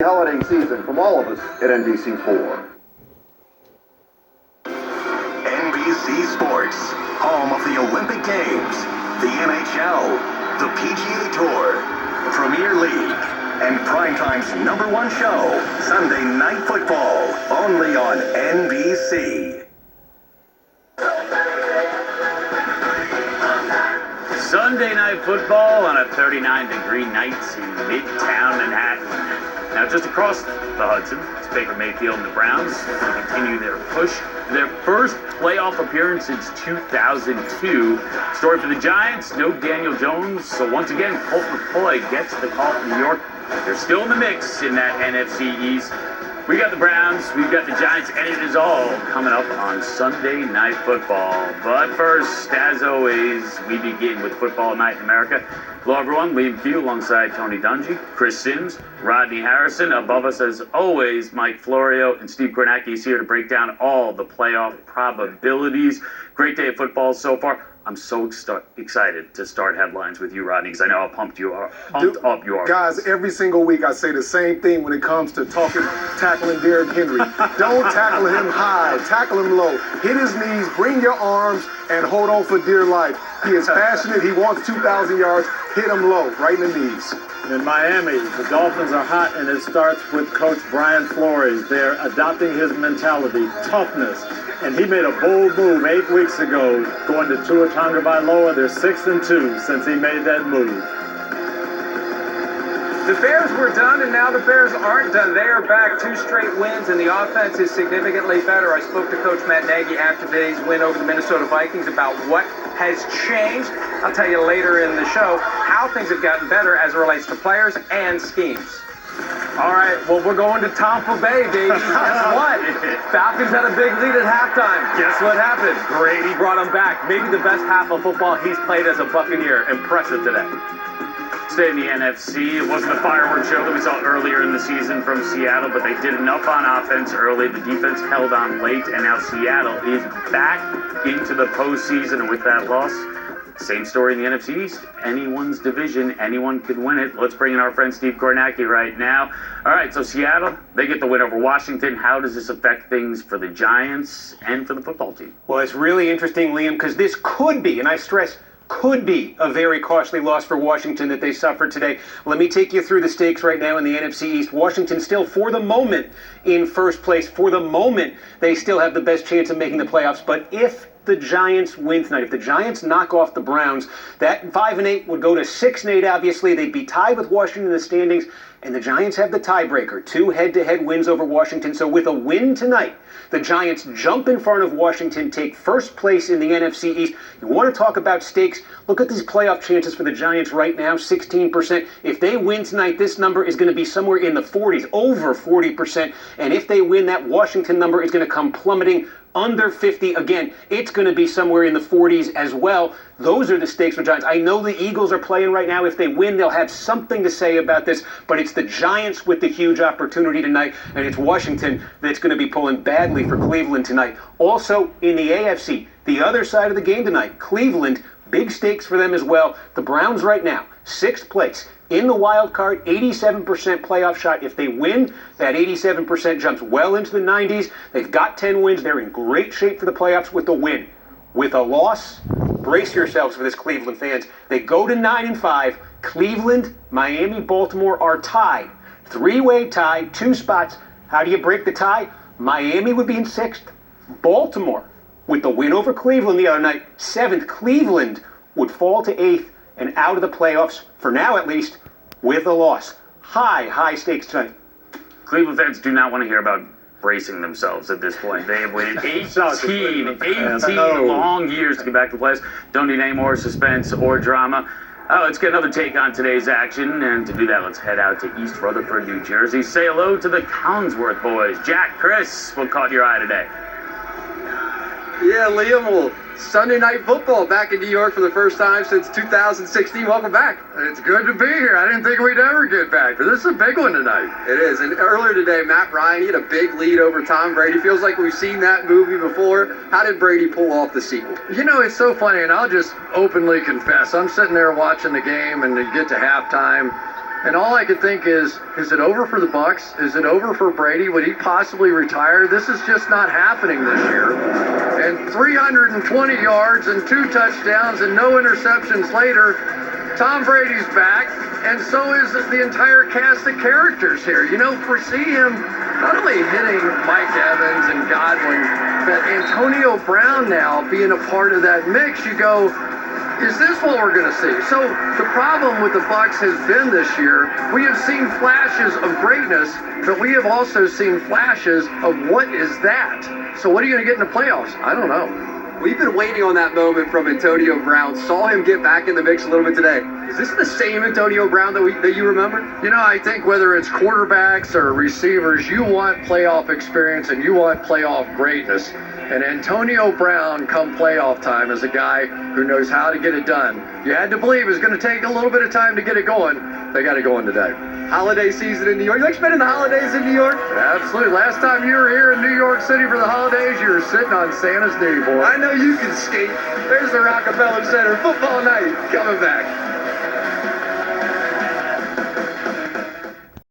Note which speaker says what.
Speaker 1: Holiday season from all of us at NBC4.
Speaker 2: NBC Sports, home of the Olympic Games, the NHL, the PGA Tour, Premier League, and Primetime's #1 show, Sunday Night Football, only on NBC.
Speaker 3: Sunday Night Football on a 39-degree night in Midtown Manhattan. Now, just across the Hudson, it's Baker Mayfield and the Browns to continue their push to their first playoff appearance since 2002. Story for the Giants, no Daniel Jones. So once again, Colt McCoy gets the call from New York. They're still in the mix in that NFC East. We got the Browns, we've got the Giants, and it is all coming up on Sunday Night Football. But first, as always, we begin with Football Night in America. Hello, everyone. Liam Q alongside Tony Dungy, Chris Sims, Rodney Harrison. Above us, as always, Mike Florio and Steve Kornacki is here to break down all the playoff probabilities. Great day of football so far. I'm so excited to start headlines with you, Rodney, because I know how pumped you are. Up you are.
Speaker 4: Guys, every single week I say the same thing when it comes to tackling Derrick Henry. Don't tackle him high, tackle him low. Hit his knees, bring your arms, and hold on for dear life. He is passionate. He wants 2,000 yards. Hit him low, right in the knees.
Speaker 5: In Miami, the Dolphins are hot, and it starts with Coach Brian Flores. They're adopting his mentality, toughness. And he made a bold move 8 weeks ago, going to Tua Tagovailoa. They're 6-2 since he made that move.
Speaker 6: The Bears were done, and now the Bears aren't done. They are back, 2 straight wins, and the offense is significantly better. I spoke to Coach Matt Nagy after today's win over the Minnesota Vikings about what has changed. I'll tell you later in the show how things have gotten better as it relates to players and schemes. All right, well, we're going to Tampa Bay, baby. Guess what? Falcons had a big lead at halftime. Guess what happened? Brady brought them back. Maybe the best half of football he's played as a Buccaneer. Impressive today.
Speaker 3: Stay in the NFC. It wasn't a fireworks show that we saw earlier in the season from Seattle, but they did enough on offense early. The defense held on late, and now Seattle is back into the postseason. And with that loss, same story in the NFC East. Anyone's division, anyone could win it. Let's bring in our friend Steve Kornacki right now. All right, so Seattle, they get the win over Washington. How does this affect things for the Giants and for the football team?
Speaker 7: Well, it's really interesting, Liam, because this could be, and I stress, could be a very costly loss for Washington that they suffered today. Let me take you through the stakes right now in the NFC East. Washington still, for the moment, in first place. For the moment, they still have the best chance of making the playoffs. But if the Giants win tonight, if the Giants knock off the Browns, that 5-8 would go to 6-8, obviously. They'd be tied with Washington in the standings, and the Giants have the tiebreaker, 2 head-to-head wins over Washington. So with a win tonight, the Giants jump in front of Washington, take first place in the NFC East. You want to talk about stakes? Look at these playoff chances for the Giants right now, 16%. If they win tonight, this number is going to be somewhere in the 40s, over 40%. And if they win, that Washington number is going to come plummeting under 50. Again, it's going to be somewhere in the 40s as well. Those are the stakes for Giants. I know the Eagles are playing right now. If they win, they'll have something to say about this. But it's the Giants with the huge opportunity tonight, and it's Washington that's going to be pulling badly for Cleveland tonight. Also, in the AFC, the other side of the game tonight, Cleveland, big stakes for them as well. The Browns right now, 6th place. In the wild card, 87% playoff shot. If they win, that 87% jumps well into the 90s. They've got 10 wins. They're in great shape for the playoffs with a win. With a loss, brace yourselves for this, Cleveland fans. They go to 9-5. Cleveland, Miami, Baltimore are tied. 3-way tie, 2 spots. How do you break the tie? Miami would be in 6th. Baltimore, with the win over Cleveland the other night, 7th. Cleveland would fall to 8th and out of the playoffs, for now at least, with a loss. High stakes tonight.
Speaker 3: Cleveland fans do not want to hear about bracing themselves at this point. They have waited 18 long years to get back to the playoffs. Don't need any more suspense or drama. Let's get another take on today's action, and to do that, let's head out to East Rutherford, New Jersey. Say hello to the Collinsworth boys. Jack, Chris, what caught your eye today?
Speaker 8: Yeah, Liam, well, Sunday Night Football back in New York for the first time since 2016. Welcome back.
Speaker 9: It's good to be here. I didn't think we'd ever get back, but this is a big one tonight.
Speaker 8: It is. And earlier today, Matt Ryan, he had a big lead over Tom Brady. Feels like we've seen that movie before. How did Brady pull off the sequel?
Speaker 9: You know, it's so funny, and I'll just openly confess. I'm sitting there watching the game, and they get to halftime, And all I could think is it over for the Bucks? Is it over for Brady? Would he possibly retire? This is just not happening this year. And 320 yards and 2 touchdowns and no interceptions later, Tom Brady's back, and so is the entire cast of characters here. You know, foresee him not only hitting Mike Evans and Godwin, but Antonio Brown now being a part of that mix. You go, is this what we're going to see? So the problem with the Bucs has been this year, we have seen flashes of greatness, but we have also seen flashes of what is that? So what are you going to get in the playoffs? I don't know.
Speaker 8: We've been waiting on that moment from Antonio Brown. Saw him get back in the mix a little bit today. Is this the same Antonio Brown that you remember?
Speaker 9: You know, I think whether it's quarterbacks or receivers, you want playoff experience and you want playoff greatness. And Antonio Brown, come playoff time, is a guy who knows how to get it done. You had to believe it's going to take a little bit of time to get it going. They got it going today.
Speaker 8: Holiday season in New York. You like spending the holidays in New York?
Speaker 9: Absolutely. Last time you were here in New York City for the holidays, you were sitting on Santa's knee, boy.
Speaker 8: I know you can skate. There's the Rockefeller Center football night coming back.